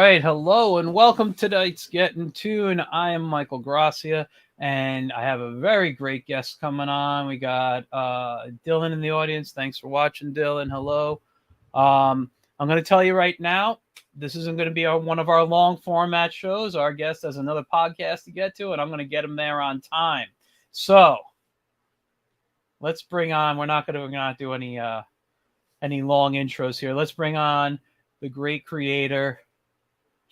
right, hello and welcome to tonight's Get in Tune. I am Michael Gracia, and I have a very great guest coming on. We got Dylan in the audience. Thanks for watching, Dylan. Hello. I'm going to tell you right now, this isn't going to be one of our long format shows. Our guest has another podcast to get to, and I'm going to get him there on time. So let's bring on. We're not going to do any long intros here. Let's bring on the great creator,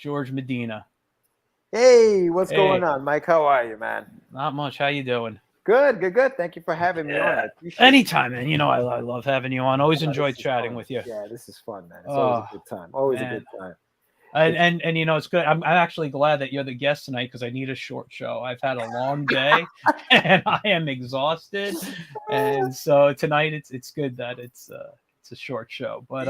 Jorge Medina. Hey, what's going on, Mike? How are you, man? Not much. How you doing? Good. Thank you for having me on. I appreciate Anytime, man. You know I love having you on. Always enjoyed chatting with you. Yeah, this is fun, man. It's always a good time. Always a good time. And you know, it's good. I'm actually glad that you're the guest tonight because I need a short show. I've had a long day and I am exhausted. And so tonight it's good that it's a short show. But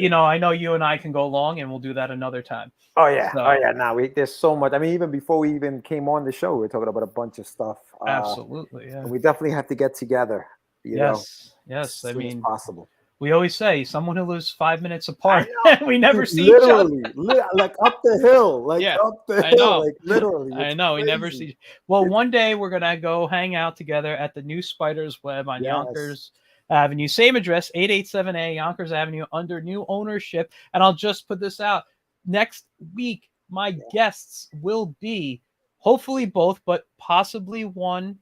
you know, I know you and I can go long and we'll do that another time. Oh yeah. Now there's so much. I mean, even before we even came on the show, we were talking about a bunch of stuff. Absolutely, yeah. And we definitely have to get together. Yes. I mean, possible. We always say someone who lives 5 minutes apart. We never see each other. Like up the hill. Up the hill. Like literally. I know. Crazy. We never see. Well, one day we're gonna go hang out together at the new Spiders Web on Yonkers Avenue. Same address, 887A Yonkers Avenue, under new ownership. And I'll just put this out. Next week, my guests will be hopefully both, but possibly one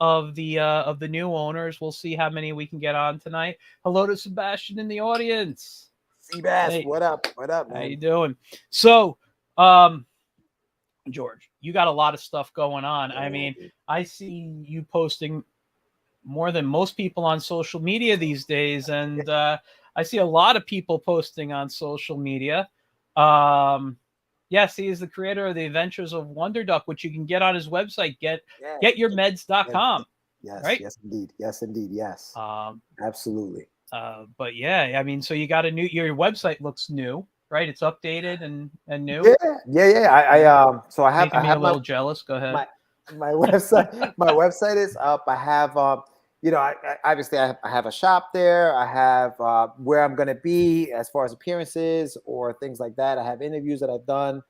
of the new owners. We'll see how many we can get on tonight. Hello to Sebastian in the audience. Sebastian, hey. What up, man? How you doing? So, George, you got a lot of stuff going on. I mean, I see you posting more than most people on social media these days, and I see a lot of people posting on social media. Yes, he is the creator of the Adventures of Wonder Duck, which you can get on his website, getyourmeds.com. Yes, right? Yes, indeed. Yes. Absolutely. But yeah, I mean, so you got your website looks new, right? It's updated and new. Yeah. So I have a little jealous. Go ahead. My website is up. I have I have a shop there. I have where I'm going to be as far as appearances or things like that. I have interviews that I've done.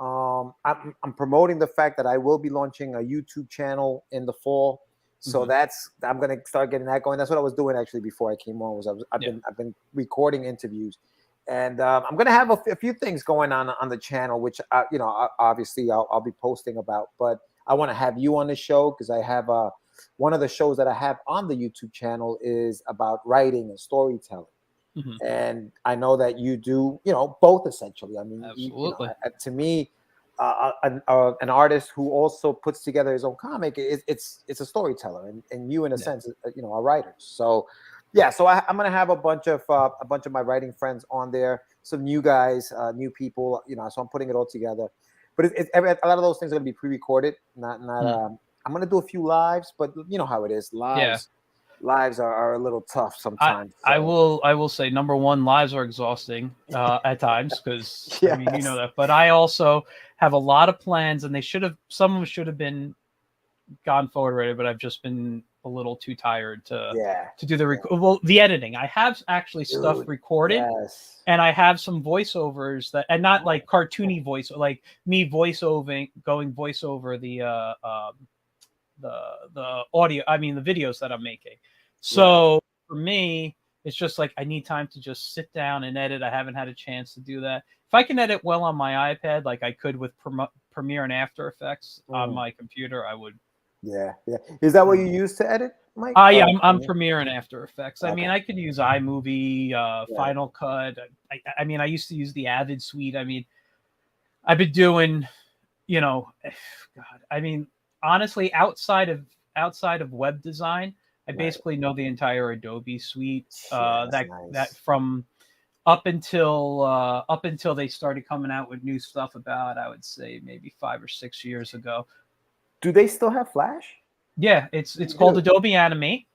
I'm promoting the fact that I will be launching a YouTube channel in the fall. So I'm going to start getting that going. That's what I was doing actually before I came on. I've been recording interviews, and I'm going to have a few things going on the channel, which obviously I'll be posting about. But I want to have you on the show because I have one of the shows that I have on the YouTube channel is about writing and storytelling. And I know that you do, both essentially. I mean, absolutely. To me, an artist who also puts together his own comic, it's a storyteller, and you, in a sense, are writers. So, so I'm gonna have a bunch of my writing friends on there, some new guys, new people, So I'm putting it all together. But a lot of those things are gonna be pre-recorded. I'm gonna do a few lives, but you know how it is. Lives are a little tough sometimes. I will say, number one, lives are exhausting at times because I mean, you know that. But I also have a lot of plans, and some of them should have been gone forward already, but I've just been a little too tired to do the editing. I have actually stuff recorded, and I have some voiceovers and not like cartoony voice, like me going voiceover the audio, I mean the videos that I'm making. So for me, it's just like I need time to just sit down and edit. I haven't had a chance to do that. If I can edit well on my iPad, like I could with Premiere and After Effects on my computer, I would. Yeah. Is that what you use to edit, Mike? I'm Premiere and After Effects. I mean, I could use iMovie, Final Cut. I mean, I used to use the Avid suite. I mean, I've been doing, God, I mean, honestly, outside of web design, I basically know the entire Adobe suite. That from up until they started coming out with new stuff about, I would say maybe 5 or 6 years ago. Do they still have Flash? Yeah, it's called Adobe Animate.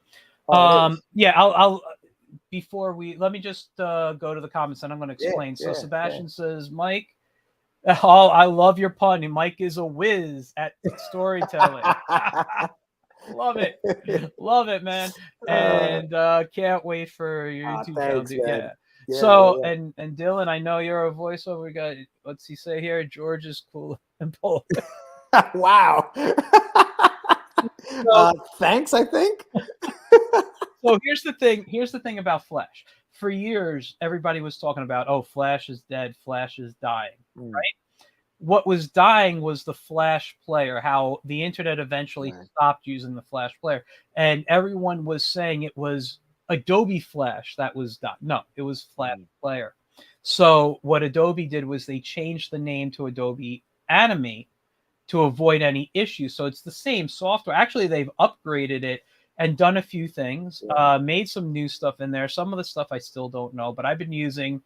I'll before let me just go to the comments and I'm going to explain. Sebastian says, Mike, I love your pun. Mike is a whiz at storytelling. Love it, man, and can't wait for your YouTube channel. So yeah. and Dylan, I know you're a voiceover. We got, what's he say here? George is cool and Polish. Wow. So, Thanks, I think. so here's the thing. Here's the thing about Flash. For years, everybody was talking about, oh, Flash is dead. Flash is dying. Mm, Right. What was dying was the Flash player. How the internet eventually right. stopped using the Flash player, and everyone was saying it was Adobe Flash that was dying. No, it was Flash Mm, player. So what Adobe did was they changed the name to Adobe Animate to avoid any issues. So it's the same software. Actually, they've upgraded it and done a few things, yeah. made some new stuff in there. Some of the stuff I still don't know, but I've been using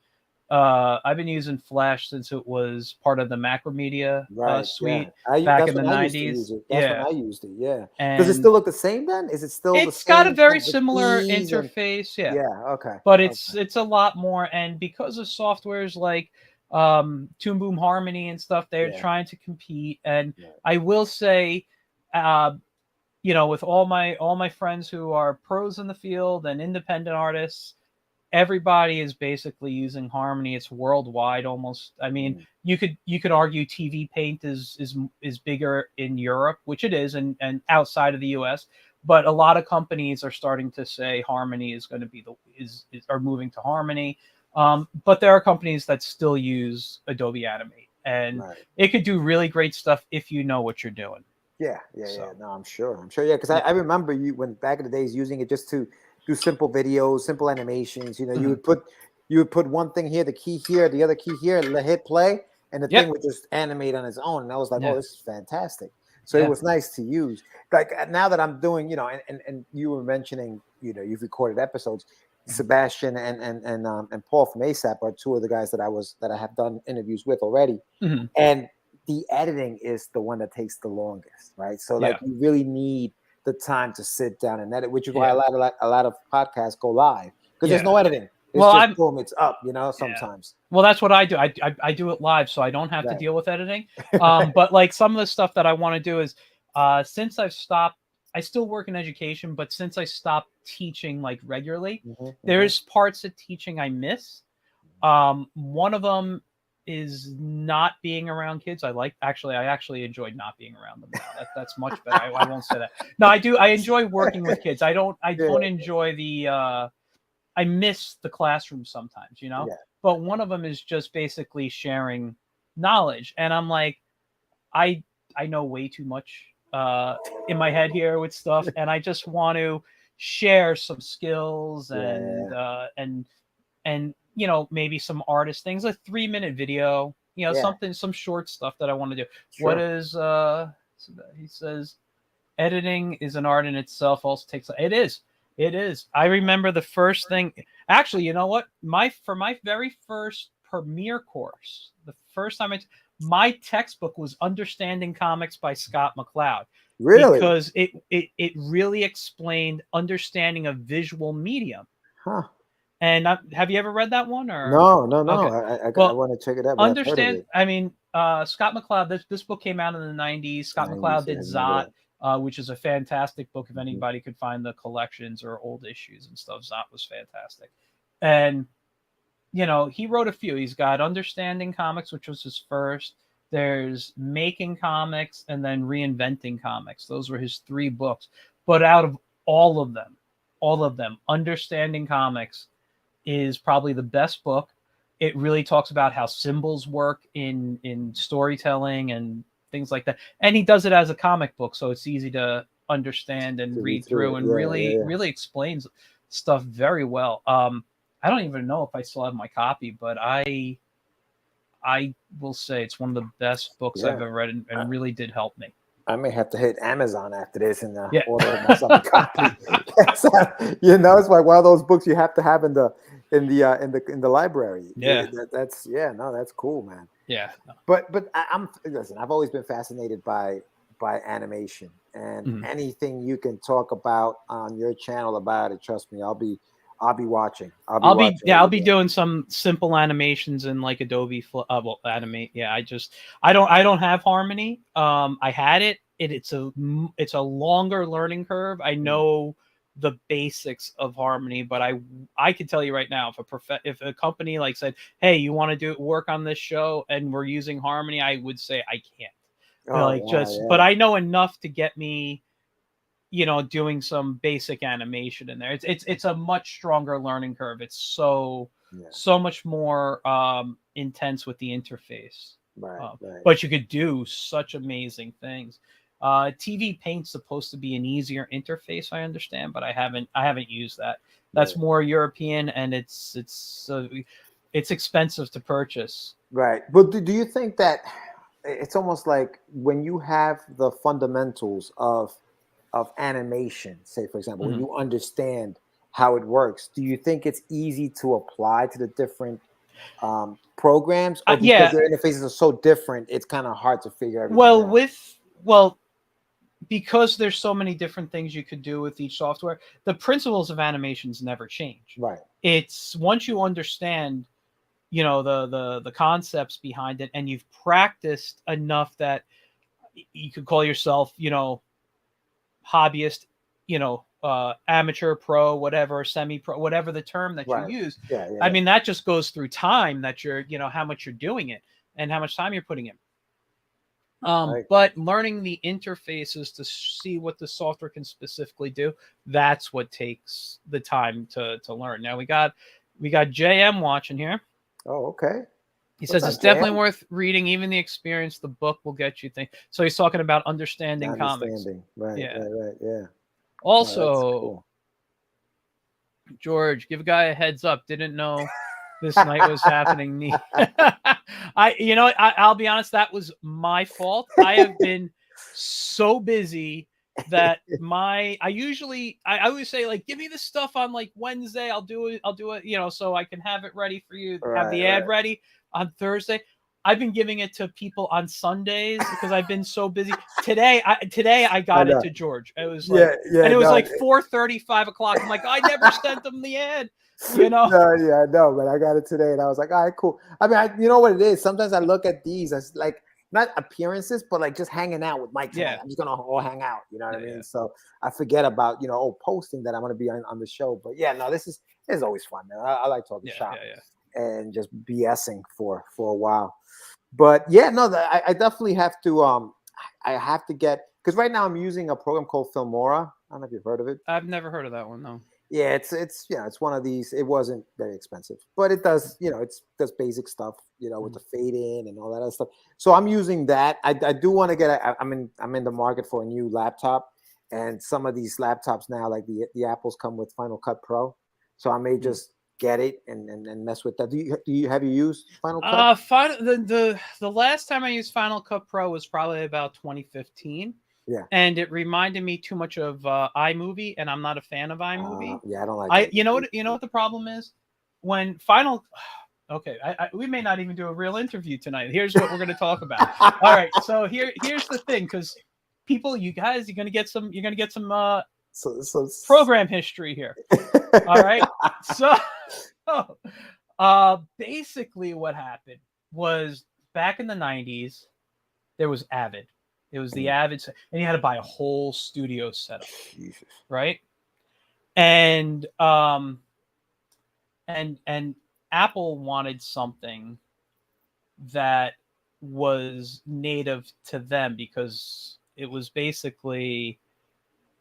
Flash since it was part of the Macromedia Right. Yeah. suite back That's in the when I used to use 90s. it. That's when Yeah. I used it. Yeah. Does it And still look the same then? Is it still the it's got a same very kind of the similar keys and interface. Yeah. yeah, okay. But Okay. it's a lot more. And because of softwares like Toon Boom Harmony and stuff, they're Yeah. trying to compete. And Right. I will say, uh, with all my friends who are pros in the field and independent artists, everybody is basically using Harmony. It's worldwide almost. I mean, Mm, you could argue TV Paint is bigger in Europe, which it is, and outside of the US. But a lot of companies are starting to say Harmony is going to be are moving to Harmony. But there are companies that still use Adobe Animate, and right. it could do really great stuff if you know what you're doing. Yeah, yeah, yeah. So No, I'm sure. I'm sure. Yeah, because I, yeah. I remember you when back in the days using it just to do simple videos, simple animations. You Mhm. would put one thing here, the key here, the other key here, hit play, and the thing Yep. would just animate on its own. And I was like, oh, Yeah. this is fantastic. So it Yeah. was nice to use. Like now that I'm doing, and you were mentioning, you've recorded episodes. Mhm. Sebastian and Paul from ASAP are two of the guys that I have done interviews with already, Mhm. and the editing is the one that takes the longest, right? So like Yeah. you really need the time to sit down and edit, which is why Yeah. a lot of podcasts go live because there's Yeah. no editing. It's Well, just I'm boom, it's up, yeah. sometimes. Well, that's what I do. I do it live, so I don't have to Right. deal with editing. Right. But like some of the stuff that I want to do is, since I've stopped, I still work in education, but since I stopped teaching like regularly, Hmm. Hmm. there's parts of teaching I miss. One of them is not being around kids. I actually enjoyed not being around them now. That's much better. I won't say that. No, I do. I enjoy working with kids. I Yeah. don't enjoy I miss the classroom sometimes, Yeah. but one of them is just basically sharing knowledge. And I'm like, I, I know way too much in my head here with stuff. And I just want to share some skills Yeah. and maybe some artist things, a 3-minute video, Yeah. some short stuff that I want to do. What Sure. is he says editing is an art in itself. Also takes it is. I remember the first thing. Actually, you know what? My very first Premiere course, the first time my textbook was Understanding Comics by Scott McCloud, Really? because it really explained understanding a visual medium. Huh. And have you ever read that one or? No, no, no. Okay, I well, want to check it out, but I've heard of understand. it. I mean, Scott McCloud. This book came out in the '90s. Scott 90s. McCloud Yeah, I did remember Zot, that. which is a fantastic book. If Hmm. anybody could find the collections or old issues and stuff, Zot was fantastic. And he wrote a few. He's got Understanding Comics, which was his first. There's Making Comics, and then Reinventing Comics. Those were his 3 books. But out of all of them, Understanding Comics is probably the best book. It really talks about how symbols work in storytelling and things like that. And he does it as a comic book, so it's easy to understand and To read read through through, it. and Yeah, yeah, really yeah. really explains stuff very well. I don't even know if I still have my copy, but I will say it's one of the best books Yeah. I've ever read, and really did help me. I may have to hit Amazon after this and Yeah. order myself a copy. So, it's like one of those books you have to have in the library. Yeah. That's cool, man. Yeah. But I'm listen. I've always been fascinated by animation, and Mhm. anything you can talk about on your channel about it. Trust me, I'll be watching. I'll be I'll be watching yeah, what I'll you're be doing. doing some simple animations in like Adobe well, Animate. Yeah, I don't have Harmony. I had it. It's a longer learning curve. I Mm, know the basics of harmony, but I can tell you right now, if a company like said, hey, you want to work on this show and we're using harmony, I would say I can't. Oh, Like, wow, just, but yeah. I know enough to get me, doing some basic animation in there. It's a much stronger learning curve. It's Yeah. so much more intense with the interface. Right, right. But you could do such amazing things. TV Paint's supposed to be an easier interface, I understand, but I haven't used that. That's Right. more European, and it's expensive to purchase. Right. But do you think that it's almost like when you have the fundamentals of animation, say for example, when Mhm. you understand how it works, do you think it's easy to apply to the different programs, or because Yeah. their interfaces are so different, it's kind of hard to figure everything Well, out? because there's so many different things you could do with each software, the principles of animations never change. Right. It's once you understand, the concepts behind it, and you've practiced enough that you could call yourself, hobbyist, amateur, pro, whatever, semi pro, whatever the term that you Right. use. Yeah. Yeah. I Yeah. mean, that just goes through time, that you're, how much you're doing it and how much time you're putting in. Right. But learning the interfaces to see what the software can specifically do, that's what takes the time to learn. Now we got JM watching here. Oh, okay. He What's says it's up, definitely Jam? worth reading. Even the experience, the book will get you things. So he's talking about understanding comics. Understanding. Right. Yeah. Right. Right. Yeah. No, that's Also, cool. George, give a guy a heads up. Didn't know this night was happening. I'll be honest. That was my fault. I have been so busy that I always say, like, give me the stuff on like Wednesday. I'll do it. So I can have it ready for you. Have Right. the ad Right. ready on Thursday. I've been giving it to people on Sundays because I've been so busy. Today I I got it know. to George. It was like, Yeah. Yeah. and it was No. like 4:30, 5 o'clock. I'm like, I never sent them the ad, you know? No, yeah, no, but I got it today, and I was like, all right, cool. I mean, you know what it is? Sometimes I look at these as like not appearances, but like just hanging out with Mike tonight. Yeah. I'm just gonna all hang out, you know what I Yeah. mean? So I forget about posting that I'm gonna be on the show. But yeah, no, this is always fun, man. I like talking shop and just BSing for a while. But yeah, no, I definitely have to I have to get, because right now I'm using a program called Filmora. I don't know if you've heard of it. I've never heard of that one, no. Yeah, it's one of these. It wasn't very expensive, but it does, it does basic stuff, with the fade in and all that other stuff. So I'm using that. I do want to get. I'm in the market for a new laptop, and some of these laptops now, like the Apples, come with Final Cut Pro. So I may just get it and mess with that. Have you used Final Cut? The last time I used Final Cut Pro was probably about 2015. Yeah. And it reminded me too much of iMovie, and I'm not a fan of iMovie. Yeah, I don't like. You know what the problem is? When okay, we may not even do a real interview tonight. Here's what we're going to talk about. All right, so here's the thing, because people, you guys, you're going to get some So program history here. All right, so basically what happened was, back in the 90s, there was Avid. It was the Avid, and you had to buy a whole studio setup, Jesus. right? And Apple wanted something that was native to them, because it was basically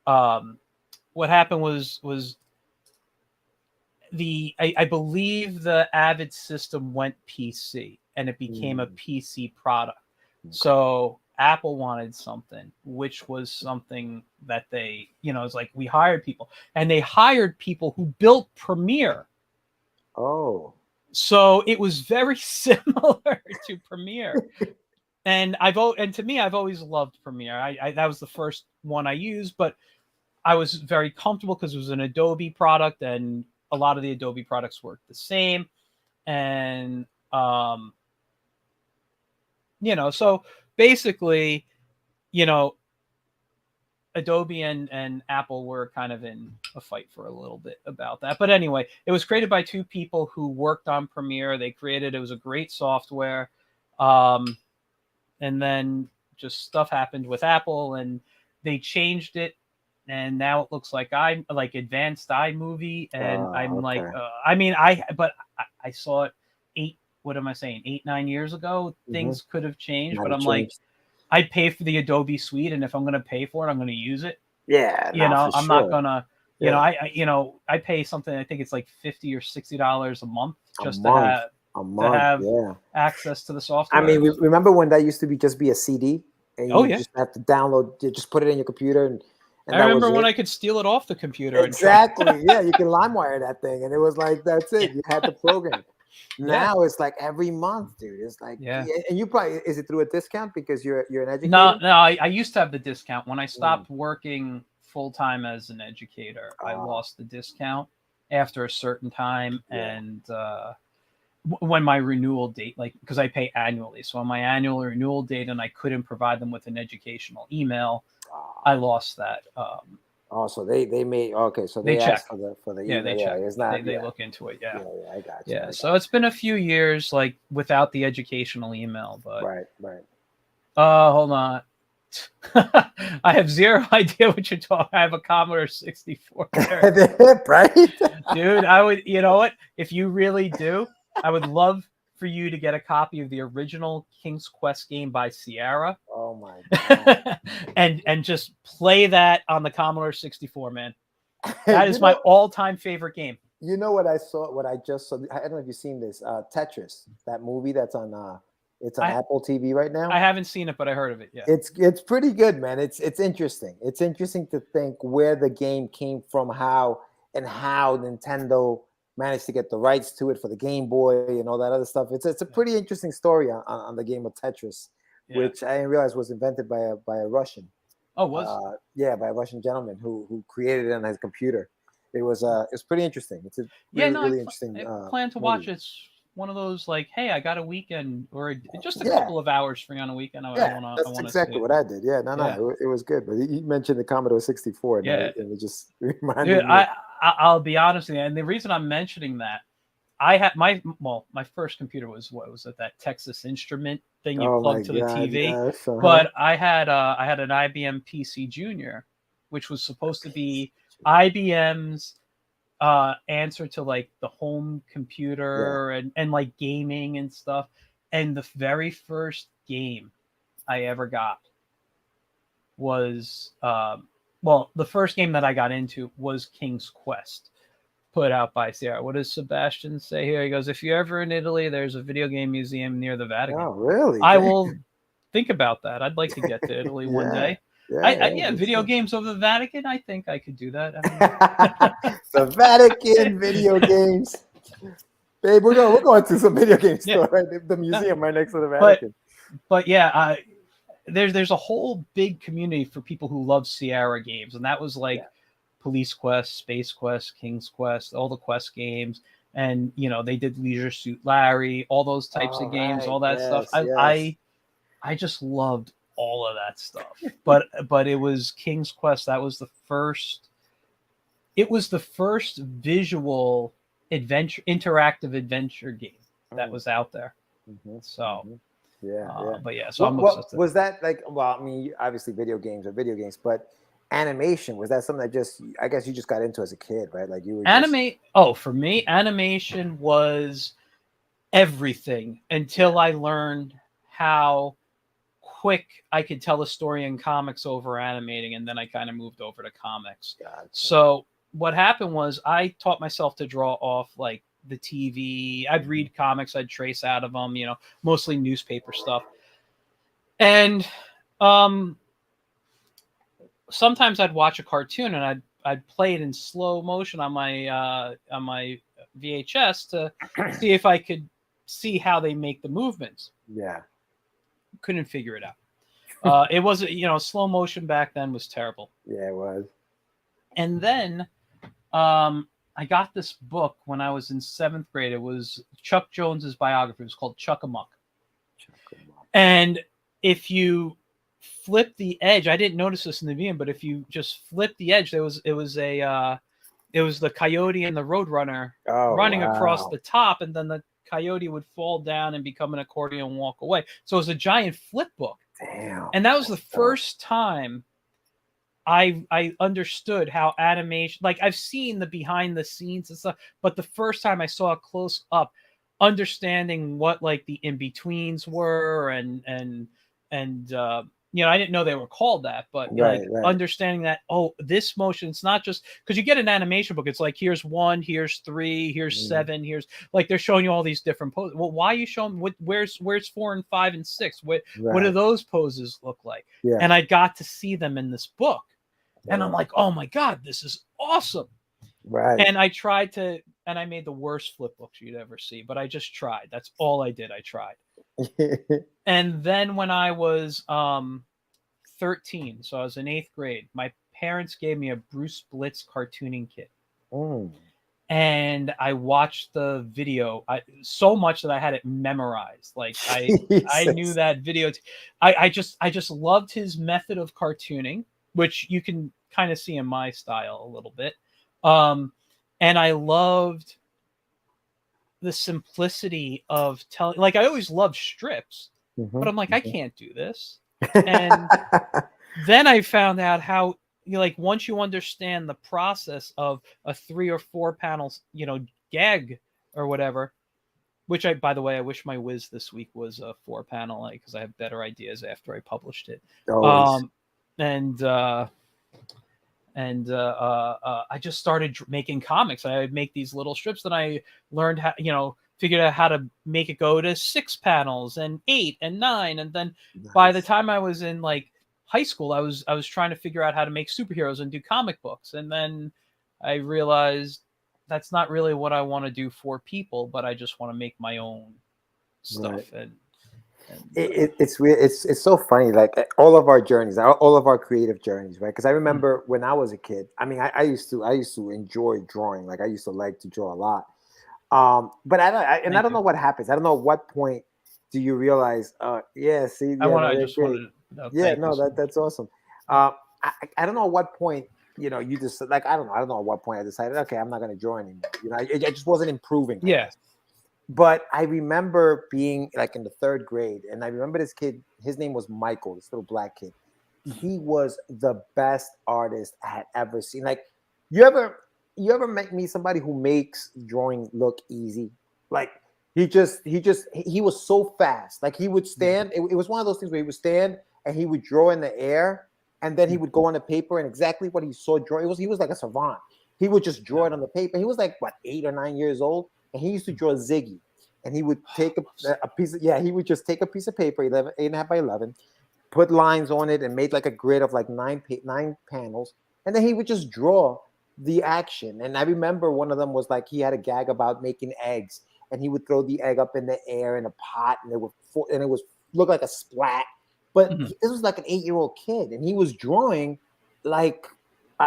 what happened was I believe the Avid system went PC, and it became a PC product. So Apple wanted something, which was something that they, it's like, we hired people, and they hired people who built Premiere. Oh. So it was very similar to Premiere. And to me, I've always loved Premiere. That was the first one I used, but I was very comfortable because it was an Adobe product, and a lot of the Adobe products worked the same. And so basically, Adobe and Apple were kind of in a fight for a little bit about that. But anyway, it was created by two people who worked on Premiere. It was a great software. And then just stuff happened with Apple, and they changed it and now it looks like I'm like advanced iMovie, and I'm like, Okay. I mean, I saw it 8. What am I saying? 8, 9 years ago. Mm-hmm. Things could have changed, Might but have I'm like, changed. I pay for the Adobe Suite, and if I'm going to pay for it, I'm going to use it. Yeah, You no, know, for I'm not sure. gonna. You know, Yeah, I pay something. I think it's like $50 or $60 a month a just month, a to month. have Yeah. access to the I mean, software. remember when that used to be just be a CD, and Oh you yeah, just have to download, just put it in your computer, and I that was remember when it. I could steal it off the computer and try. Exactly. Yeah, you can LimeWire that thing, and it was like that's Yeah, it. You had the program. yeah, Now it's like every month, dude. It's like, yeah. and you probably is it through a discount because you're an No, educator? no. I used to have the discount when I Mm. stopped working full time as an educator. I Ah, lost the discount after a certain time, yeah. and when my renewal date, like because I pay annually, so on my annual renewal date, and I couldn't provide them with an educational email, I Ah. lost that. Oh, so they made okay. So They they asked check. for the Yeah, they email. check. Yeah, it's They not. they Yeah, look into it. Yeah, yeah, yeah. I got you. yeah. I got So it's been a few years like without the educational email, you. but Right, right. hold on. I have zero idea what you're talking. I have a Commodore 64 there. Right. Dude, I would, you know what? If you really do, I would love for you to get a copy of the original King's Quest game by Sierra Oh my god. and just play that on the Commodore 64, man. That You is my know, all-time favorite game. you know what I saw? What I just saw? I don't know if you've seen this. Tetris, that movie that's on. It's on I Apple TV right now. I haven't seen it, but I heard of it. Yeah. It's pretty good, man. It's interesting. It's interesting to think where the game came from, how Nintendo managed to get the rights to it for the Game Boy and all that other stuff. It's a Yeah. pretty interesting story on the game of Tetris, Yeah. which I didn't realize was invented by a Russian. Oh, was. Yeah, by a Russian gentleman who created it on his computer. It's pretty interesting. It's a Yeah, really no, really interesting I plan to watch movie. it. It's one of those like, hey, I got a weekend or just a Yeah, couple of hours free on a weekend. I yeah, wanna I that's wanna see exactly it. what I did. Yeah, no, Yeah, it was good. But you mentioned the Commodore 64, yeah, and it just dude. reminded me. I'll be honest with you, and the reason I'm mentioning that I had my first computer was what was it, that Texas Instrument thing you Oh my plug to the God, TV, yes, but I had an IBM PC Junior, which was supposed to be IBM's answer to like the home yeah. computer and like gaming and stuff. And the very first game I ever got was well, the first game that I got into was King's Quest, put out by Sierra. What does Sebastian say here? He goes, "If you're ever in Italy, there's a video game museum near the Vatican." Oh, really? I will think about that. I'd like to get to Italy one Yeah, day. yeah, yeah. Yeah, Good video stuff. games over the Vatican. I think I could do that. I The Vatican video mean, games, babe. We're going to some video game yeah, store, right? The museum right next to the but Vatican. yeah, there's a whole big community for people who love Sierra games, and that was like Yeah. Police Quest, Space Quest, King's Quest, all the Quest games, and you know they did Leisure Suit Larry, all those types of All games, right. all that stuff. Yes. Yes. I just loved all of that stuff. But it was King's Quest. That was the first. It was the first visual interactive adventure game that Mm. was out there. Mhm, So, mhm. Yeah, yeah. but yeah, so I'm What obsessed with was that like? Well, I mean, obviously, video games are video games, but animation was that something that just I guess you just got into as a kid, right? Like you were just anime. Oh, for me, animation was everything yeah. until I learned how quick I could tell a story in comics over animating, and then I kind of moved over to comics. Gotcha. So what happened was I taught myself to draw off like the TV. I'd read comics, I'd trace out of them, you know, mostly newspaper stuff. And um sometimes I'd watch a cartoon and I'd play it in slow motion on my VHS to see if I could see how they make the movements. Yeah. Couldn't figure it out. It wasn't, you know, slow motion back then was terrible. Yeah, it was. And then I got this book when I was in 7th grade. It was Chuck Jones's biography. It was called Chuck Amuck. And if you flip the edge, I didn't notice this in the beginning, but if you just flip the edge, it was the coyote and the roadrunner Oh running across wow. the top, and then the coyote would fall down and become an accordion and walk away. So it was a giant flip book. Damn. And that was the That's dope. first time I understood how animation, like I've seen the behind the scenes and stuff, but the first time I saw it close up, understanding what like the in betweens were and I didn't know they were called that, but Right, like right. understanding that, oh, this motion, it's not just because you get an animation book, it's like here's 1, here's 3, here's 7, here's like they're showing you all these different poses. Well, why are you showing where's 4 and 5 and 6? What do Right. those poses look like? Yeah. And I got to see them in this book. And I'm Yeah. like, oh my God, this is awesome. Right. And I tried to, and I made the worst flip books you'd ever see, but I just tried. That's all I did. I tried. And then when I was 13, so I was in 8th grade, my parents gave me a Bruce Blitz cartooning kit. Mm. And I watched the video so much that I had it memorized. Like I knew Jesus. that video. I just loved his method of cartooning, which you can kind of see in my style a little bit. And I loved the simplicity of telling. Like I always loved strips, but I'm like, I can't do this. And then I found out how, like once you understand the process of a 3 or 4 panels, gag or whatever, which by the way, I wish my whiz this week was a 4 panel, because I have better ideas after I published it. Always. And I just started making comics. I would make these little strips, and I learned how, figured out how to make it go to 6 panels and 8 and 9. And then by the time I was in like high school, I was trying to figure out how to make superheroes and do comic books. And then I realized that's not really what I want to do for people, but I just want to make my own stuff. Right. And it's weird. It's so funny. Like all of our journeys, all of our creative journeys, right? Because I remember when I was a kid. I mean, I used to enjoy drawing. Like I used to like to draw a lot. But I don't know what happens. I don't know what point do you realize? Yeah, see, yeah, no, I they're just great. wanted to Yeah, no, that's awesome. I don't know at what point you just like I don't know at what point I decided, okay, I'm not going to draw anymore. I just wasn't improving. Yeah. But I remember being like in the 3rd grade, and I remember this kid. His name was Michael, this little black kid. He was the best artist I had ever seen. Like, you ever meet somebody who makes drawing look easy? Like he was so fast. Like he would stand. It was one of those things where he would stand and he would draw in the air, and then he would go on the paper, and exactly what he saw draw. He was like a savant. He would just draw it on the paper. He was like what 8 or 9 years old. And he used to draw Ziggy, and he would take a piece of he would just take a piece of paper, 8.5 by 11, put lines on it, and made like a grid of like 9 panels, and then he would just draw the action. And I remember one of them was like he had a gag about making eggs, and he would throw the egg up in the air in a pot, and it was look like a splat. But this was like an 8-year-old kid, and he was drawing like,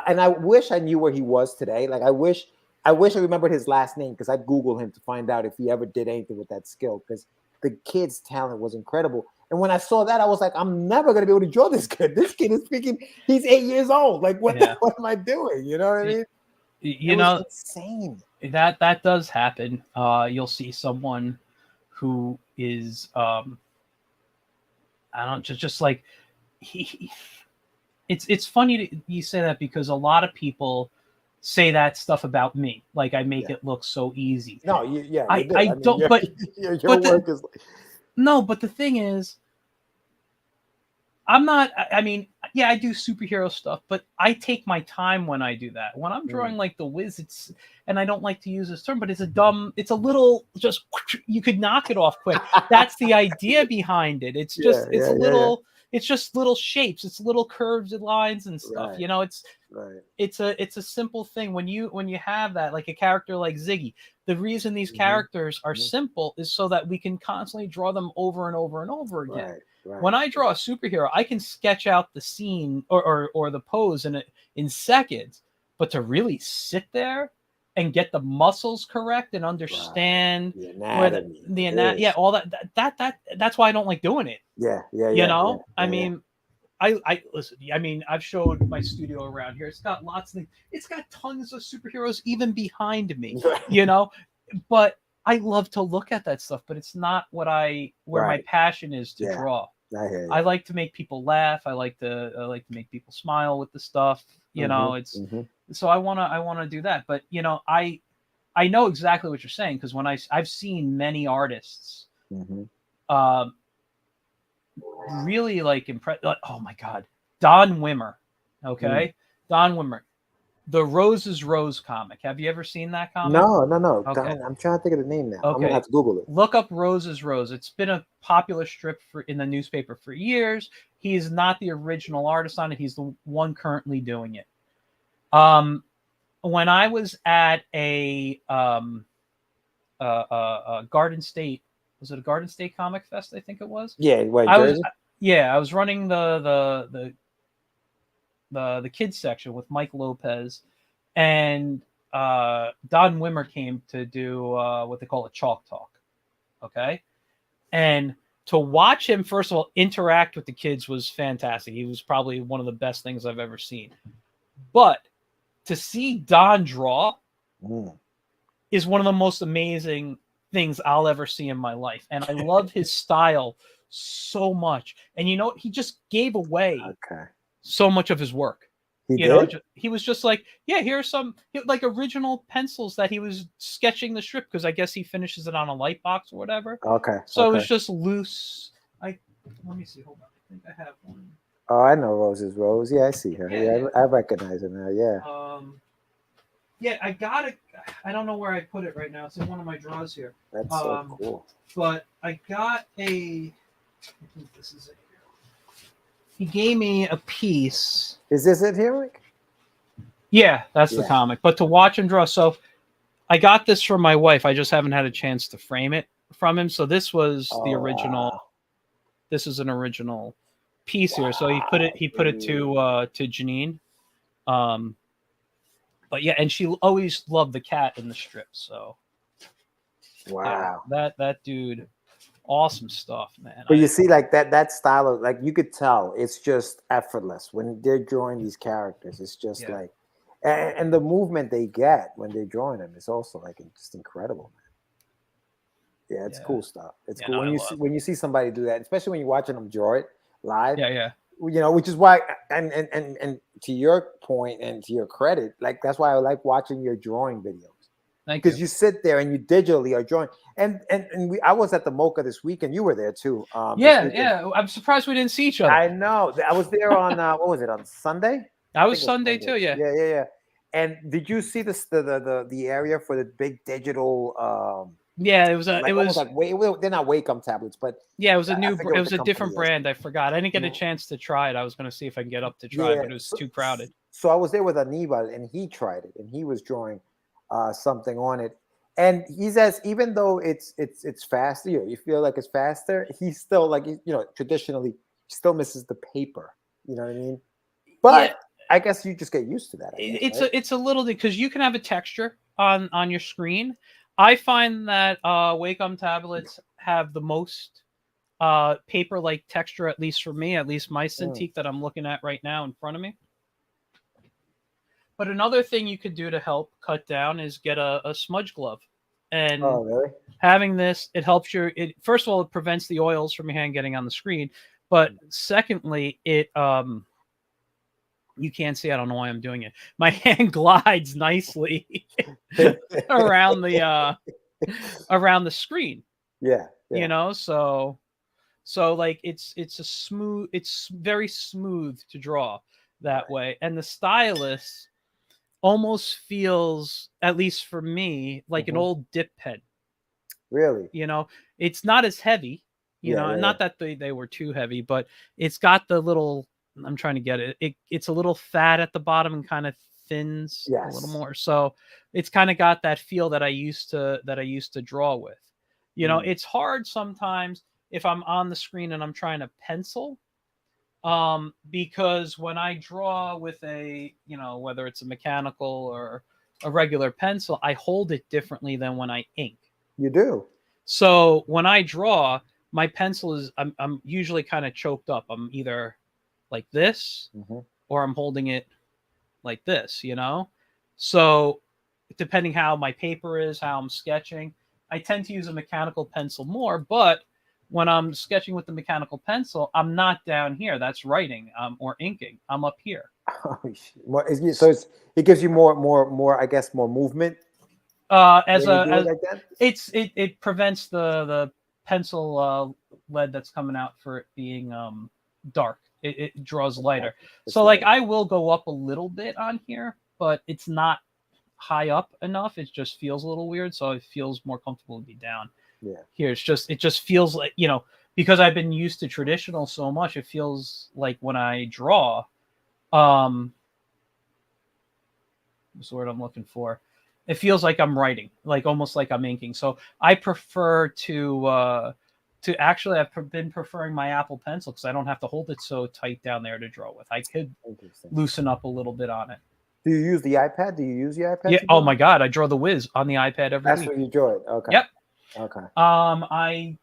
and I wish I knew where he was today. Like I wish I remembered his last name, because I'd Google him to find out if he ever did anything with that skill, because the kid's talent was incredible. And when I saw that, I was like, I'm never going to be able to draw this kid. This kid is he's 8 years old. Like, what am I doing? You know what I mean? It was insane. That does happen. You'll see someone who is, I don't just like, it's funny you say that, because a lot of people say that stuff about me, like I make it look so easy. No, I don't. But your work is no. But the thing is, I'm not. I mean, yeah, I do superhero stuff, but I take my time when I do that. When I'm drawing like the Wiz, and I don't like to use this term, but it's a little just, you could knock it off quick. That's the idea behind it. It's just it's just little shapes, it's little curves and lines and stuff. It's a simple thing. When you have that, like a character like Ziggy, the reason these characters are simple is so that we can constantly draw them over and over and over again. When I draw a superhero, I can sketch out the scene or the pose in seconds, but to really sit there and get the muscles correct and understand the anatomy, all that's why I don't like doing it. I mean, I listen. I mean, I've showed my studio around here. It's got lots of things. It's got tons of superheroes even behind me. But I love to look at that stuff. But it's not where my passion is to draw. I hear you. I like to make people laugh. I like to make people smile with the stuff. You know, it's so I wanna do that. But you know, I know exactly what you're saying because when I've seen many artists um really like impress. Like, oh my god, Don Wimmer. Okay, Don Wimmer, the Roses Rose comic. Have you ever seen that comic? No, no, no. Okay, I'm trying to think of the name now. I'm gonna okay. have to Google it. Look up Roses Rose. It's been a popular strip in the newspaper for years. He is not the original artist on it. He's the one currently doing it. When I was at a Garden State, was it a Garden State Comic Fest? I think it was. Yeah, wait, I was Jersey. yeah, I was running the kids section with Mike Lopez, and Don Wimmer came to do what they call a chalk talk. Okay, and to watch him first of all interact with the kids was fantastic. He was probably one of the best things I've ever seen. But to see Don draw is one of the most amazing things I'll ever see in my life. And I love his style so much. And you know, he just gave away so much of his work. He Know, did? he was just like, yeah, here's some like original pencils that he was sketching the strip because I guess he finishes it on a light box or whatever. Okay. So it was just loose. Let me see. Hold on. I think I have one. Oh, I know Roses Rose. Yeah, I see her. Yeah, I recognize her now. Yeah. Yeah, I got it. I don't know where I put it right now. It's in one of my drawers here. That's so cool. But I got I think this is it. He gave me a piece. Is this it here, Rick? Yeah, that's the comic. But to watch him draw, so I got this from my wife. I just haven't had a chance to frame it from him. So this was the original. Wow. This is an original piece here. So he put it to Janine. But yeah, and she always loved the cat in the strip. So wow, yeah, that dude, awesome stuff, man. But you see, like that style of, like, you could tell it's just effortless when they're drawing these characters. It's just like, and the movement they get when they're drawing them is also like just incredible, man. Yeah, it's cool stuff. It's cool when you see somebody do that, especially when you're watching them draw it live. Yeah. You know, which is why, and to your point and to your credit, like that's why I like watching your drawing videos. Because you sit there and you digitally are drawing, and I was at the Mocha this weekend. You were there too. Yeah. I'm surprised we didn't see each other. I know. I was there on what was it, on Sunday? I was Sunday too. Yeah. And did you see the area for the big digital? Yeah, it was like they're not Wacom tablets, but yeah, it was a different brand. I forgot. I didn't get a chance to try it. I was going to see if I can get up to try, but it was too crowded. So I was there with Anibal, and he tried it, and he was drawing something on it. And he says, even though it's faster, you feel like it's faster, he's still like, traditionally still misses the paper. You know what I mean? But I guess you just get used to that. It's a little, because you can have a texture on your screen. I find that Wacom tablets have the most paper-like texture, at least for me, at least my Cintiq that I'm looking at right now in front of me. But another thing you could do to help cut down is get a smudge glove. And having this, it helps first of all, it prevents the oils from your hand getting on the screen. But secondly, it you can't see. I don't know why I'm doing it. My hand glides nicely around the screen. Yeah. You know, so like it's very smooth to draw that way, and the stylus almost feels, at least for me, like an old dip pen. Really? You know, it's not as heavy. Not that they were too heavy, but it's got the little. I'm trying to get it. It's a little fat at the bottom and kind of thins a little more. So it's kind of got that feel that I used to draw with. It's hard sometimes if I'm on the screen and I'm trying to pencil, because when I draw with a, whether it's a mechanical or a regular pencil, I hold it differently than when I ink. You do. So when I draw, my pencil is, I'm usually kind of choked up. I'm either like this, or I'm holding it like this, So depending how my paper is, how I'm sketching, I tend to use a mechanical pencil more. But when I'm sketching with the mechanical pencil, I'm not down here. That's writing or inking. I'm up here. Oh, so it gives you more, I guess, more movement when you do it like that. It prevents the pencil lead that's coming out for it being dark. It draws lighter. So like I will go up a little bit on here, but it's not high up enough. It just feels a little weird. So it feels more comfortable to be down. Yeah. Here it just feels like, you know, because I've been used to traditional so much, it feels like when I draw, what's the word I'm looking for? It feels like I'm writing, like almost like I'm inking. So I prefer to actually, I've been preferring my Apple Pencil because I don't have to hold it so tight down there to draw with. I could loosen up a little bit on it. Do you use the iPad? Do you use the iPad? Yeah. Oh my God, I draw the Wiz on the iPad every That's week. what you draw it. Okay. Yep. Okay.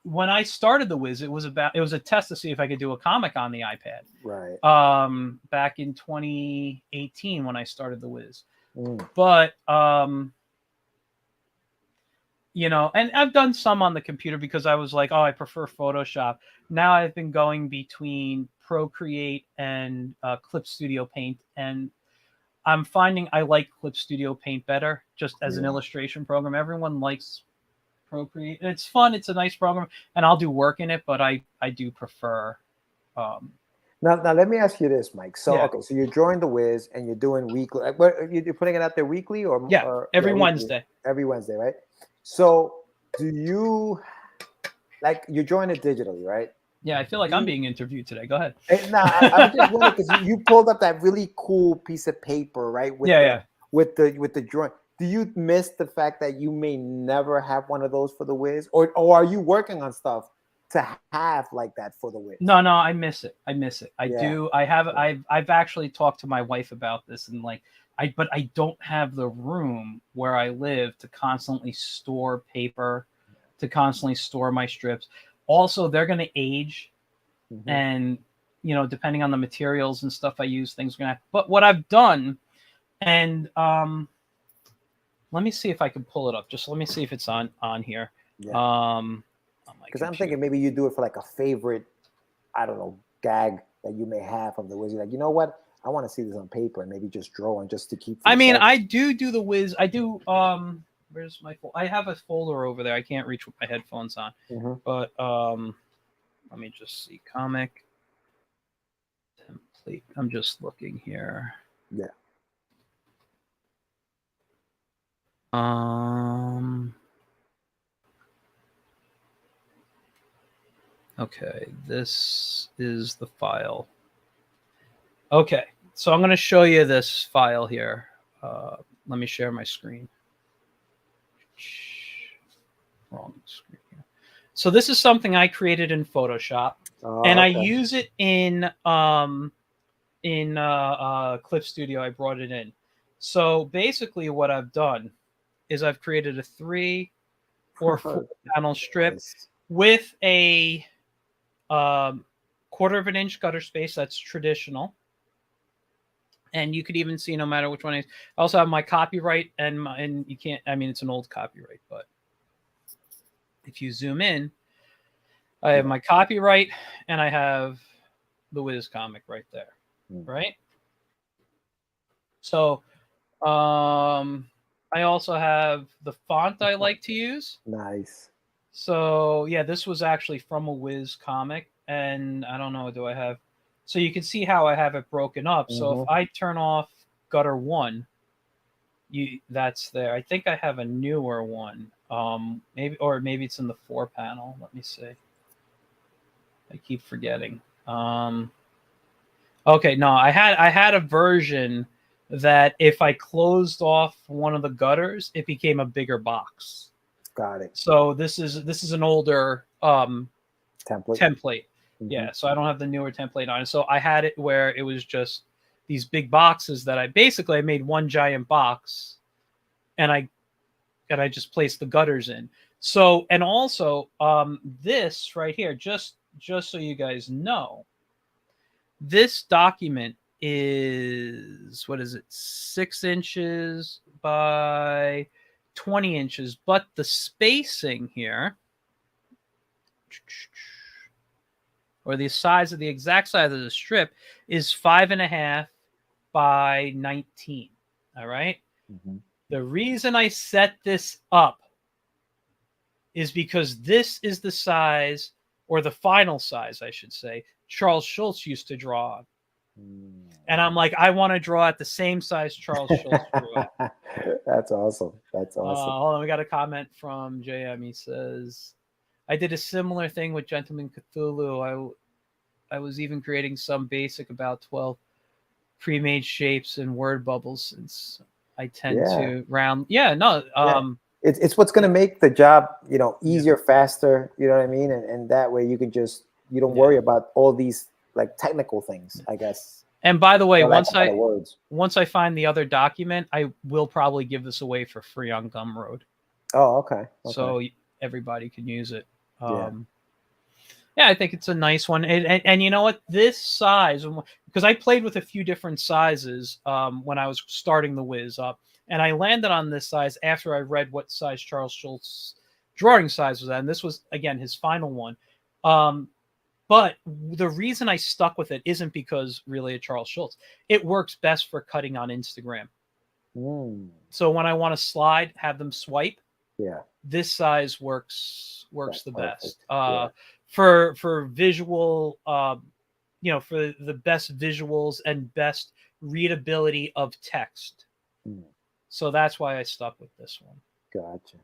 When I started the Wiz, it was a test to see if I could do a comic on the iPad. Right. Back in 2018 when I started the Wiz. Mm. But you know, and I've done some on the computer because I was like, oh, I prefer Photoshop. Now I've been going between Procreate and Clip Studio Paint, and I'm finding I like Clip Studio Paint better just as an illustration program. Everyone likes Procreate. It's fun. It's a nice program, and I'll do work in it, but I do prefer. Now let me ask you this, Mike. So Yeah. okay, so you're drawing the Wiz and you're doing weekly. You're putting it out there weekly or every weekly. Wednesday. Every Wednesday, right? So do you like you're drawing it digitally, right? Yeah, I feel like I'm being interviewed today. Go ahead. I'm just wondering because you pulled up that really cool piece of paper, right? With the drawing. Do you miss the fact that you may never have one of those for the Wiz, or are you working on stuff to have like that for the Wiz? No, I miss it. I do. I've actually talked to my wife about this, and like but I don't have the room where I live to constantly store paper, to constantly store my strips. Also, they're going to age, and you know, depending on the materials and stuff I use, things are going to. But what I've done, and let me see if I can pull it up. Just let me see if it's on here. Yeah. Because I'm thinking maybe you do it for like a favorite, I don't know, gag that you may have from the Wiz. You're like, you know what? I want to see this on paper and maybe just draw and just to keep. I mean, I do the Wiz. I do. Where's my folder? I have a folder over there. I can't reach with my headphones on. But let me just see. Comic template. I'm just looking here. Yeah. Okay, this is the file. Okay, so I'm going to show you this file here. Let me share my screen. Wrong screen here. So this is something I created in Photoshop, and I use it in Clip Studio. I brought it in. So basically, what I've done is I've created a 3 or 4 panel strip with a 1/4 of an inch gutter space. That's traditional. And you could even see no matter which one it is. I also have my copyright and you can't, I mean, it's an old copyright, but if you zoom in, I have my copyright and I have the Wiz comic right there. Right. So, I also have the font I like to use. Nice. So yeah, this was actually from a Wiz comic, and I don't know, do I have? So you can see how I have it broken up. So if I turn off gutter 1, that's there. I think I have a newer one. Maybe it's in the 4 panel. Let me see. I keep forgetting. Okay, no, I had a version that if I closed off one of the gutters, it became a bigger box. Got it. So this is an older template. Yeah, so I don't have the newer template on it. So I had it where it was just these big boxes that I made one giant box, and I just placed the gutters in. So, and also this right here, just so you guys know, this document is, what is it, 6 inches by 20 inches, but the spacing here or the exact size of the strip is 5.5 by 19. All right. Mm-hmm. The reason I set this up is because this is the size, or the final size, I should say, Charles Schulz used to draw on. And I'm like, I want to draw at the same size Charles Schulz drew at. That's awesome. That's awesome. Hold on, we got a comment from JM. He says, I did a similar thing with Gentleman Cthulhu. I was even creating some basic about 12 pre-made shapes and word bubbles, since I tend to round. Yeah, no. It's what's going to make the job, easier, faster. You know what I mean? And that way you can you don't worry about all these like technical things, I guess. And by the way, once I find the other document, I will probably give this away for free on Gumroad. Oh, okay. So everybody can use it. Yeah, I think it's a nice one. And you know what? This size, because I played with a few different sizes when I was starting the Wiz up, and I landed on this size after I read what size Charles Schulz's drawing size was at. And this was, again, his final one. But the reason I stuck with it isn't because really of Charles Schulz. It works best for cutting on Instagram. So when I want to slide, have them swipe. Yeah. This size works the best. For visual, for the best visuals and best readability of text. So that's why I stuck with this one. Gotcha.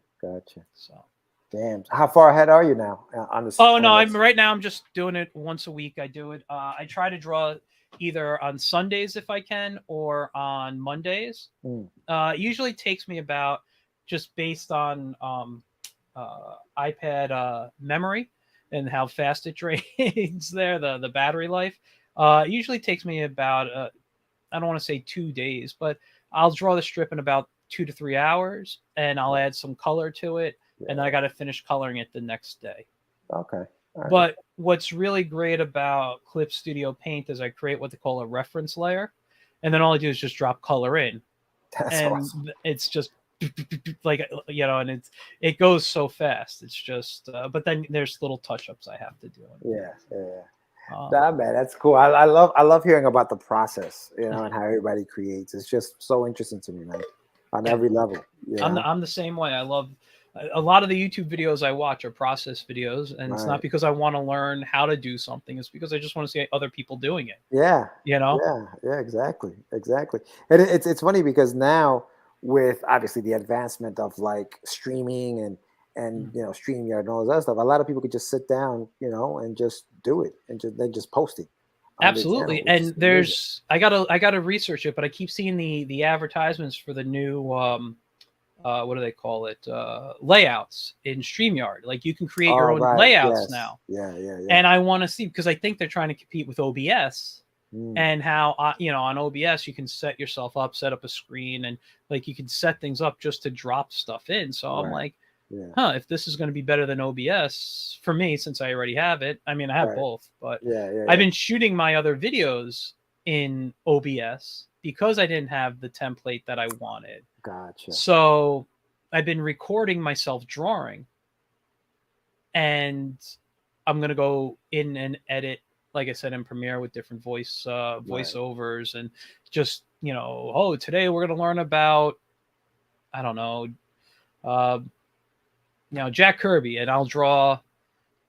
So. Damn. How far ahead are you now on this? Oh, no, right now I'm just doing it once a week. I do it. I try to draw either on Sundays if I can, or on Mondays. It usually takes me about, just based on iPad memory and how fast it drains there, the battery life. It usually takes me about, I don't want to say 2 days, but I'll draw the strip in about 2 to 3 hours, and I'll add some color to it. And I got to finish coloring it the next day. Okay. Right. But what's really great about Clip Studio Paint is I create what they call a reference layer, and then all I do is just drop color in. That's awesome. It's just like, and it goes so fast. It's just, but then there's little touch-ups I have to do. Nah, man, that's cool. I love hearing about the process, and how everybody creates. It's just so interesting to me, man, on every level. I'm the same way. I love. A lot of the YouTube videos I watch are process videos, and it's not because I want to learn how to do something. It's because I just want to see other people doing it. Yeah. Yeah, exactly. And it's funny because now, with obviously the advancement of like streaming and StreamYard and all this other stuff, a lot of people could just sit down, and just do it, and then just post it. Absolutely. And there's I gotta research it, but I keep seeing the advertisements for the new what do they call it? Layouts in StreamYard. Like, you can create your own layouts now. Yeah. And I want to see, because I think they're trying to compete with OBS, and how on OBS you can set yourself up, set up a screen, and like you can set things up just to drop stuff in. So I'm like, if this is going to be better than OBS for me, since I already have it. I mean, I have both, but I've been shooting my other videos in OBS because I didn't have the template that I wanted. Gotcha. So I've been recording myself drawing, and I'm going to go in and edit, like I said, in Premiere with different voiceovers, and just, today we're going to learn about, I don't know, Jack Kirby, and I'll draw,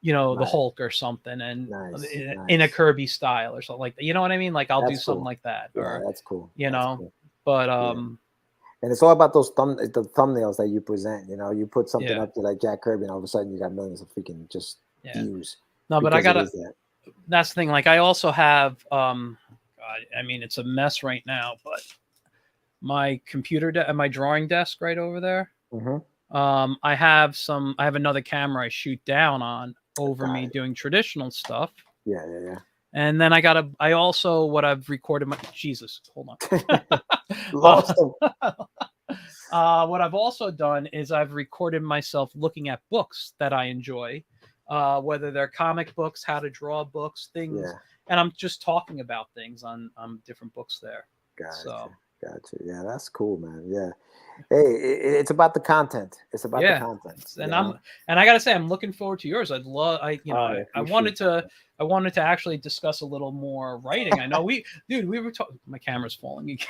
the Hulk or something, and in a Kirby style or something like that. You know what I mean? Like, I'll do something like that. Yeah, that's cool. But and it's all about the thumbnails that you present. You put something up to like Jack Kirby, and all of a sudden you got millions of freaking just views. No, but that's the thing. Like, I also have, God, I mean, it's a mess right now, but my computer my drawing desk right over there. I have another camera I shoot down on over me doing traditional stuff. Yeah. And then what I've recorded Jesus, hold on. Lost them. What I've also done is I've recorded myself looking at books that I enjoy, whether they're comic books, how to draw books, things, and I'm just talking about things on different books there. Gotcha. Gotcha. Yeah, that's cool, man. Yeah. Hey, it's about the content. It's about the Yeah, content. and I gotta say I'm looking forward to yours. I'd love I appreciate that. I wanted to actually discuss a little more writing. I know we were talking. My camera's falling again.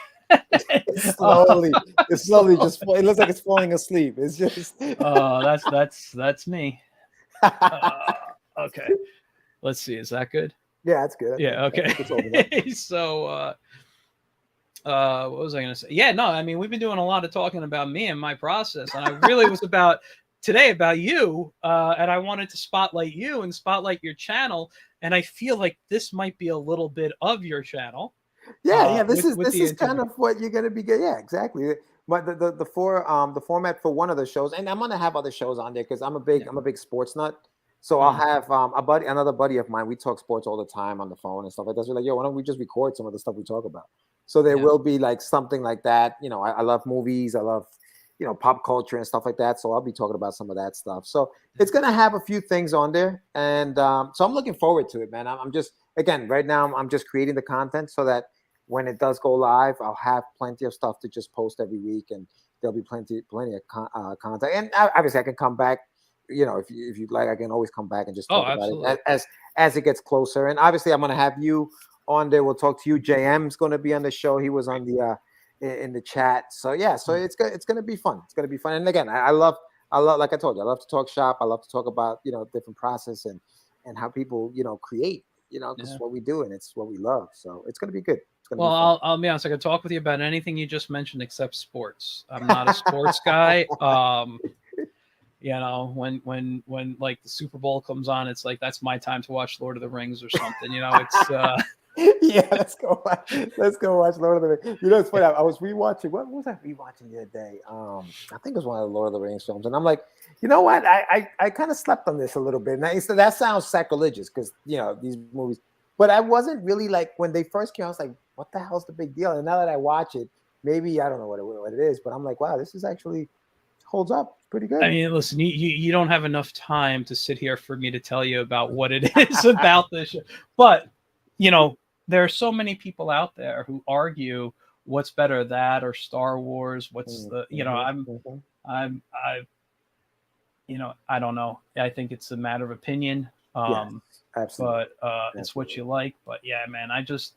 It's uh, slowly, it's slowly just. It looks like it's falling asleep. It's just. that's me. Okay, let's see. Is that good? Yeah, that's good. Yeah. I think it's old enough. Okay. So. What was I going to say? Yeah, no, I mean, we've been doing a lot of talking about me and my process, and I really was about today about you, and I wanted to spotlight you and spotlight your channel, and I feel like this might be a little bit of your channel. Yeah, yeah. With This the is kind interview. of what you're gonna be getting. Yeah, exactly. But the format for one of the shows, and I'm gonna have other shows on there because Yeah. I'm a big sports nut. So I'll Mm, have another buddy of mine. We talk sports all the time on the phone and stuff like that. So we're like, yo, why don't we just record some of the stuff we talk about? So there yeah. will be like something like that. You know, I love movies. I love, you know, pop culture and stuff like that. So I'll be talking about some of that stuff. So it's gonna have a few things on there, and so I'm looking forward to it, man. I'm just again right now I'm just creating the content so that when it does go live, I'll have plenty of stuff to just post every week, and there'll be plenty of content. And obviously, I can come back. You know, if you'd like, I can always come back and just Oh, talk about it absolutely. as it gets closer. And obviously, I'm going to have you on there. We'll talk to you. JM's going to be on the show. He was on the in the chat. So yeah, so Mm, it's going to be fun. It's going to be fun. And again, I love like I told you, I love to talk shop. I love to talk about different process and how people create. This is yeah. what we do and it's what we love. So it's going to be good. It's going to Well, be fun. I'll be honest. I could talk with you about anything you just mentioned except sports. I'm not a sports guy. When like the Super Bowl comes on, it's like that's my time to watch Lord of the Rings or something. It's Yeah, let's go watch Lord of the Rings. It's funny. I was rewatching. What was I rewatching the other day? I think it was one of the Lord of the Rings films, and I'm like, you know what? I kind of slept on this a little bit. And that sounds sacrilegious because these movies, but I wasn't really like when they first came. I was like, what the hell's the big deal? And now that I watch it, maybe I don't know what it is, but I'm like, wow, this is actually holds up pretty I good. mean, listen, you don't have enough time to sit here for me to tell you about what it is about this show. But, there are so many people out there who argue what's better, that or Star Wars. What's the, Mm-hmm. I don't know. I think it's a matter of opinion. Yes, absolutely, But it's what absolutely. you like. But yeah, man, I just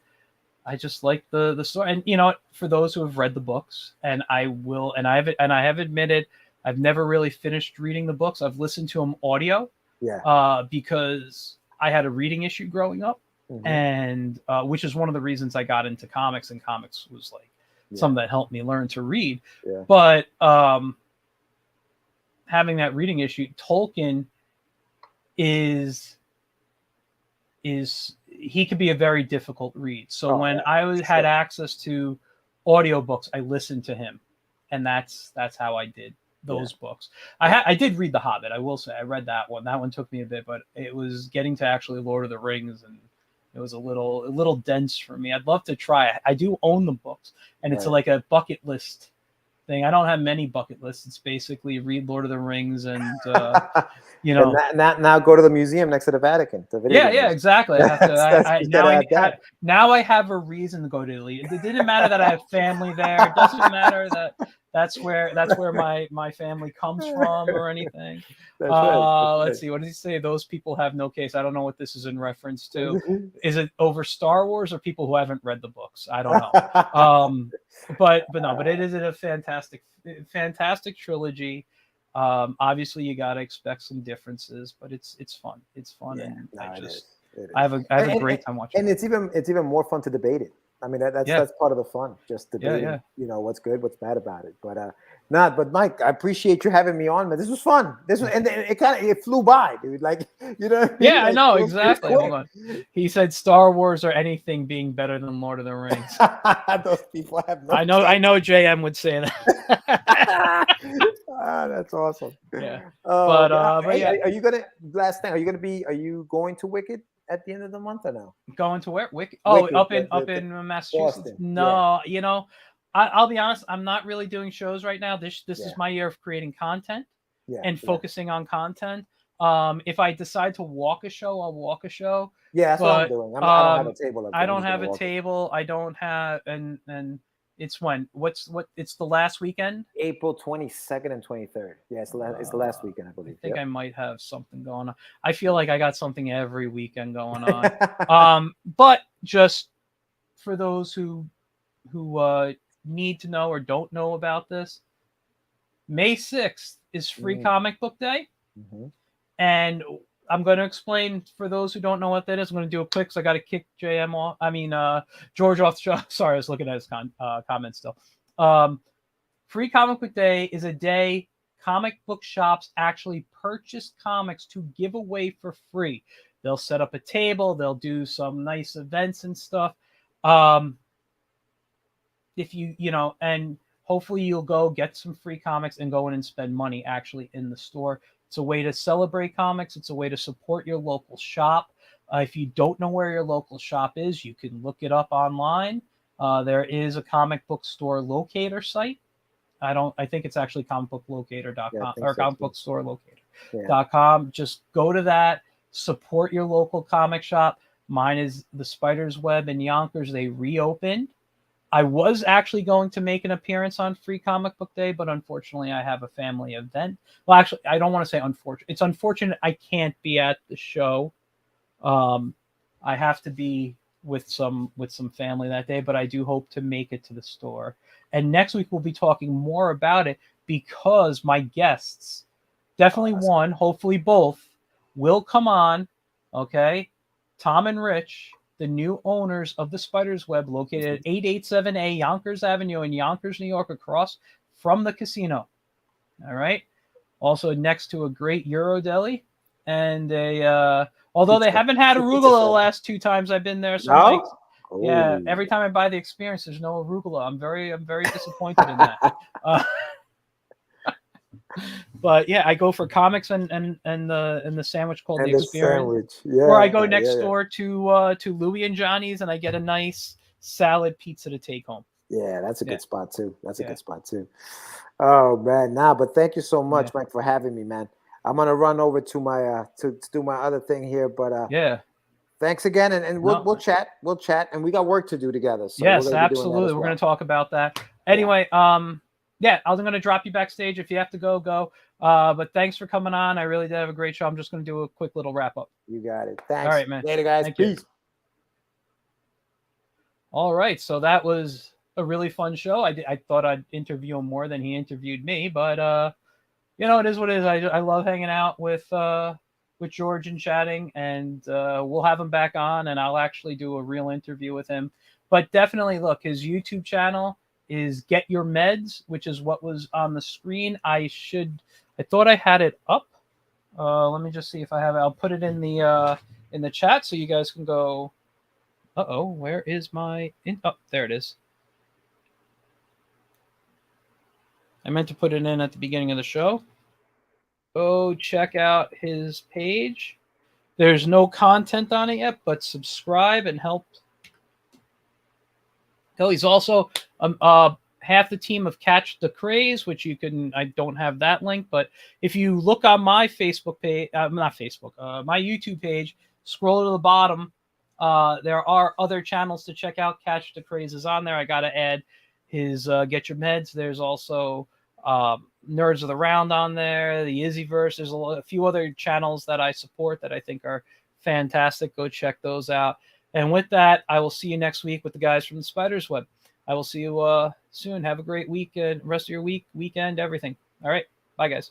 like the story. And for those who have read the books, and I have admitted I've never really finished reading the books. I've listened to them audio, Yeah. because I had a reading issue growing up, Mm-hmm. and which is one of the reasons I got into comics. And comics was like Yeah. something that helped me learn to read. Yeah. But having that reading issue, Tolkien is he could be a very difficult read. So Oh when yeah. I For had sure. access to audiobooks, I listened to him, and that's how I did Yeah. those books. I did read The Hobbit. I will say I read that one. That one took me a bit, but it was getting to actually Lord of the Rings, and it was a little dense for me. I'd love to try it. I do own the books, and it's Right. like a bucket list thing. I don't have many bucket lists. It's basically read Lord of the Rings and you And know now go to the museum next to the Vatican, the video Yeah, game yeah, museum. exactly. I have to. That's I you gotta add that. now I have a reason to go to Italy. It didn't matter that I have family there. It doesn't matter that that's where my family comes from or anything. That's right. Let's That's see. What does he say? Those people have no case. I don't know what this is in reference to. right. Is it over Star Wars or people who haven't read the books? I don't know. But no. But it is a fantastic trilogy. Obviously, you got to expect some differences, but it's fun. It's fun, Yeah, and no, it is. It I is. have a great time watching And it. it's even more fun to debate it. I mean, Yeah, that's part of the fun, just yeah, debating, yeah, what's good, what's bad about it. But but Mike, I appreciate you having me on, man. This was fun. This was, yeah. and it kind of it flew by, dude. Like, you know what I mean? Yeah, I Like, know it was exactly. Hold quick. on. He said Star Wars or anything being better than Lord of the Rings. Those people have no I case. know JM would say that. That's awesome. Yeah. Oh, But God. but Hey, yeah, are you gonna last thing? Are you going to Wicked at the end of the month or no? going to where? Wick? Oh, Wicked, up the in Massachusetts. Boston. Yeah, No, I'll be honest. I'm not really doing shows right now. This is yeah, my year of creating content yeah, and yeah. focusing on content. If I decide to walk a show, I'll walk a show. Yeah, that's what I'm But doing. I don't have a table up I there. I'm don't just gonna have a walk it. table. I don't have and It's when? It's the last weekend? April 22nd and 23rd. Yeah, it's the last weekend, I I believe. think Yep. I might have something going on. I feel like I got something every weekend going on. But just for those who need to know or don't know about this, May 6th is Free Comic Book Day. Mm-hmm. And I'm going to explain for those who don't know what that is. I'm going to do it quick because I got to kick JM off. George off the show. Sorry, I was looking at his comments still. Free Comic Book Day is a day comic book shops actually purchase comics to give away for free. They'll set up a table. They'll do some nice events and stuff. If and hopefully you'll go get some free comics and go in and spend money actually in the store. It's a way to celebrate comics. It's a way to support your local shop. If you don't know where your local shop is, you can look it up online. There is a comic book store locator site. I think it's actually comicbooklocator.com or comicbookstorelocator.com. Just go to that, support your local comic shop. Mine is the Spider's Web in Yonkers. They reopened. I was actually going to make an appearance on Free Comic Book Day, but unfortunately I have a family event. Well, actually, I don't want to say unfortunate. It's unfortunate I can't be at the show. I have to be with some family that day, but I do hope to make it to the store. And next week we'll be talking more about it because my guests, definitely one, hopefully both, will come on. Okay, Tom and Rich, the new owners of the Spider's Web, located at 887A Yonkers Avenue in Yonkers, New York, across from the casino. All right. Also next to a great Euro deli and although they haven't had arugula the last 2 times I've been there. So yeah, every time I buy the experience, there's no arugula. I'm very disappointed in that. But yeah, I go for comics and the sandwich called the experience. Or I go next door to Louie and Johnny's and I get a nice salad pizza to take home. Yeah, that's a good spot too. That's a good spot too. Oh man, but thank you so much, Mike, for having me, man. I'm gonna run over to my to do my other thing here, but thanks again, and we'll chat. We'll chat, and we got work to do together. So yes, absolutely. We're gonna talk about that. Anyway, I'm gonna drop you backstage. If you have to go, go. But thanks for coming on. I really did have a great show. I'm just gonna do a quick little wrap up. You got it. Thanks. All right, man. Later, guys. Peace. All right, so that was a really fun show. I thought I'd interview him more than he interviewed me, but it is what it is. I love hanging out with George and chatting, and we'll have him back on, and I'll actually do a real interview with him. But definitely look, his YouTube channel is Get Your Meds, which is what was on the screen. I thought I had it up. Let me just see if I have it. I'll put it in the chat so you guys can go. Where is my? There it is. I meant to put it in at the beginning of the show. Go check out his page. There's no content on it yet, but subscribe and help. He's also half the team of Catch the Craze, which you can. I don't have that link, but if you look on my Facebook page, my YouTube page, scroll to the bottom. There are other channels to check out. Catch the Craze is on there. I got to add his Get Your Meds. There's also Nerds of the Round on there, the Izzyverse. There's a few other channels that I support that I think are fantastic. Go check those out. And with that, I will see you next week with the guys from the Spider's Web. I will see you soon. Have a great weekend, rest of your weekend, everything. All right. Bye, guys.